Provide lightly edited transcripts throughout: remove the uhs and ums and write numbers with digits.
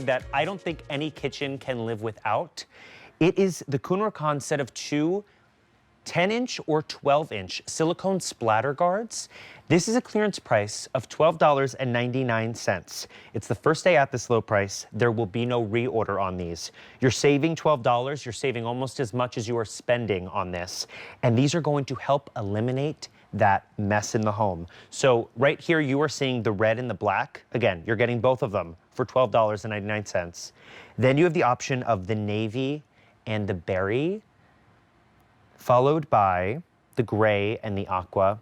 that I don't think any kitchen can live without. It is the Kuhn Rikon set of two 10-inch or 12-inch silicone splatter guards. This is a clearance price of $12.99. It's the first day at this low price. There will be no reorder on these. You're saving $12. You're saving almost as much as you are spending on this. And these are going to help eliminate that mess in the home. So right here, you are seeing the red and the black. Again, you're getting both of them for $12.99. Then you have the option of the navy and the berry, followed by the gray and the aqua.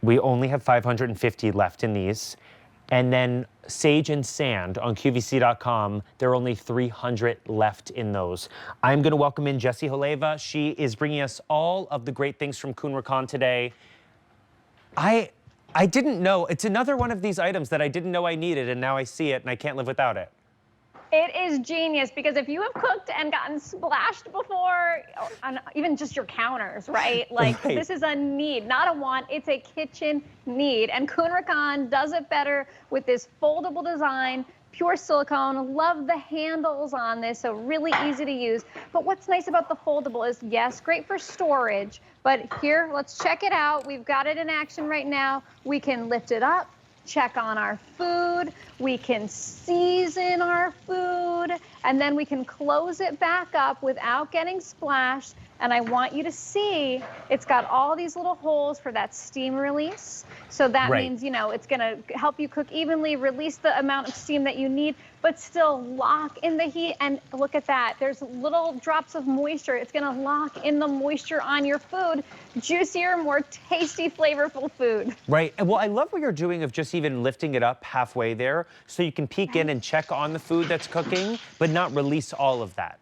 We only have 550 left in these. And then sage and sand on QVC.com, there are only 300 left in those. I'm gonna welcome in Jessie Holeva. She is bringing us all of the great things from Kuhn Rikon today. I didn't know, it's another one of these items that I didn't know I needed, and now I see it and I can't live without it. It is genius, because if you have cooked and gotten splashed before on even just your counters, right? Like This is a need, not a want. It's a kitchen need. And Kuhn Rikon does it better with this foldable design, pure silicone. Love the handles on this, so really easy to use. But what's nice about the foldable is, yes, great for storage, but here, let's check it out. We've got it in action right now. We can lift it up, check on our food, we can season our food, and then we can close it back up without getting splashed. And I want you to see it's got all these little holes for that steam release. So that means, you know, it's gonna help you cook evenly, release the amount of steam that you need, but still lock in the heat. And look at that, there's little drops of moisture. It's gonna lock in the moisture on your food. Juicier, more tasty, flavorful food. Right, and well, I love what you're doing of just even lifting it up halfway there, so you can peek in and check on the food that's cooking, but not release all of that.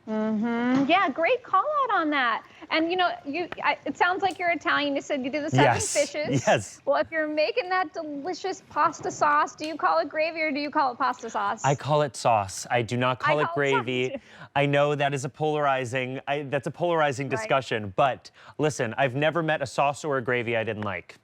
Yeah, great call out on that. And you know, it sounds like you're Italian. You said you do the seven fishes. Yes. Well, if you're making that delicious pasta sauce, do you call it gravy or do you call it pasta sauce? I call it sauce. I do not call it gravy. I know that is a polarizing, that's a polarizing discussion, but listen, I've never met a sauce or a gravy I didn't like.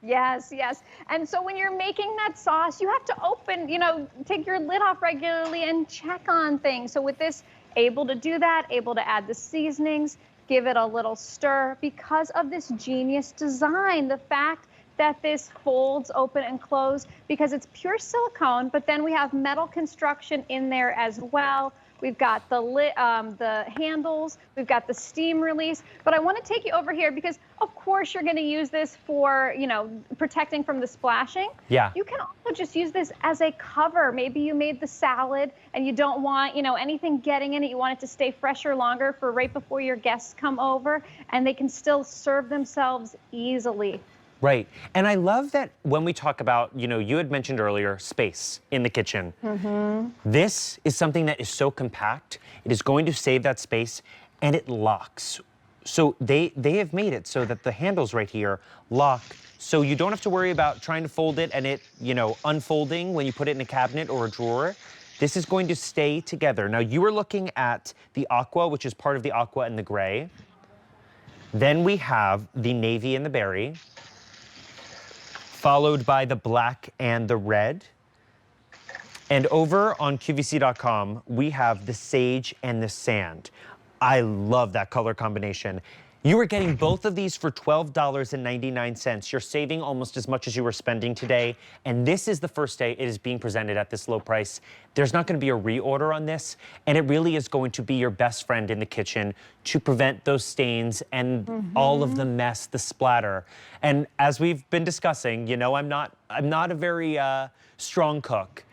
Yes, yes. And so when you're making that sauce, you have to open, you know, take your lid off regularly and check on things. So with this, able to do that, able to add the seasonings, give it a little stir because of this genius design. The fact that this folds open and close because it's pure silicone, but then we have metal construction in there as well. We've got the handles, we've got the steam release, but I want to take you over here because of course you're going to use this for, you know, protecting from the splashing. Yeah. You can also just use this as a cover. Maybe you made the salad and you don't want, you know, anything getting in it. You want it to stay fresher longer for right before your guests come over, and they can still serve themselves easily. Right, and I love that when we talk about, you know, you had mentioned earlier, space in the kitchen. This is something that is so compact, it is going to save that space, and it locks. So they have made it so that the handles right here lock, so you don't have to worry about trying to fold it and it, you know, unfolding when you put it in a cabinet or a drawer. This is going to stay together. Now, you are looking at the aqua, which is part of the aqua and the gray. Then we have the navy and the berry, followed by the black and the red. And over on QVC.com, we have the sage and the sand. I love that color combination. You are getting both of these for $12.99. You're saving almost as much as you were spending today. And this is the first day it is being presented at this low price. There's not going to be a reorder on this. And it really is going to be your best friend in the kitchen to prevent those stains and all of the mess, the splatter. And as we've been discussing, you know, I'm not a very strong cook.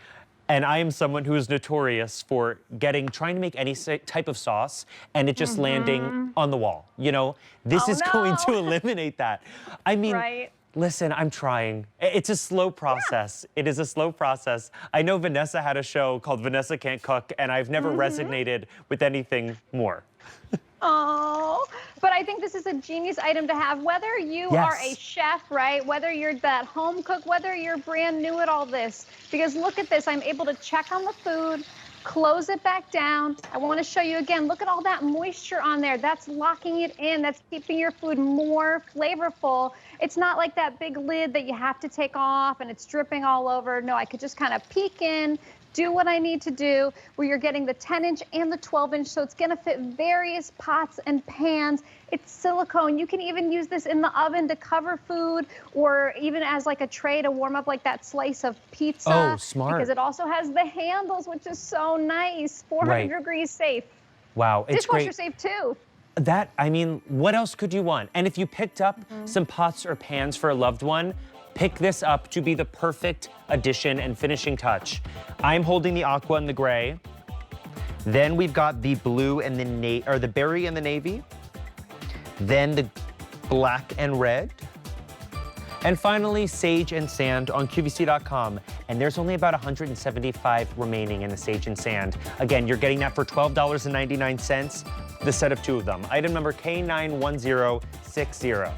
And I am someone who is notorious for trying to make any type of sauce and it just landing on the wall. You know, this is going to eliminate that. I mean, listen, I'm trying. It's a slow process. It is a slow process. I know Vanessa had a show called Vanessa Can't Cook, and I've never resonated with anything more. Oh, but I think this is a genius item to have, whether you are a chef, right? Whether you're that home cook, whether you're brand new at all this. Because look at this, I'm able to check on the food, Close it back down. I want to show you again, look at all that moisture on there. That's locking it in. That's keeping your food more flavorful. It's not like that big lid that you have to take off and it's dripping all over. No, I could just kind of peek in, do what I need to do, where you're getting the 10-inch and the 12-inch, so it's gonna fit various pots and pans. It's silicone. You can even use this in the oven to cover food, or even as like a tray to warm up like that slice of pizza. Oh, smart. Because it also has the handles, which is so nice. 400 degrees safe. Wow, it's Dishwasher great. safe too. That, I mean, what else could you want? And if you picked up some pots or pans for a loved one, pick this up to be the perfect addition and finishing touch. I'm holding the aqua and the gray. Then we've got the blue and the berry and the navy. Then the black and red. And finally, sage and sand on QVC.com. And there's only about 175 remaining in the sage and sand. Again, you're getting that for $12.99, the set of 2 of them. Item number K91060.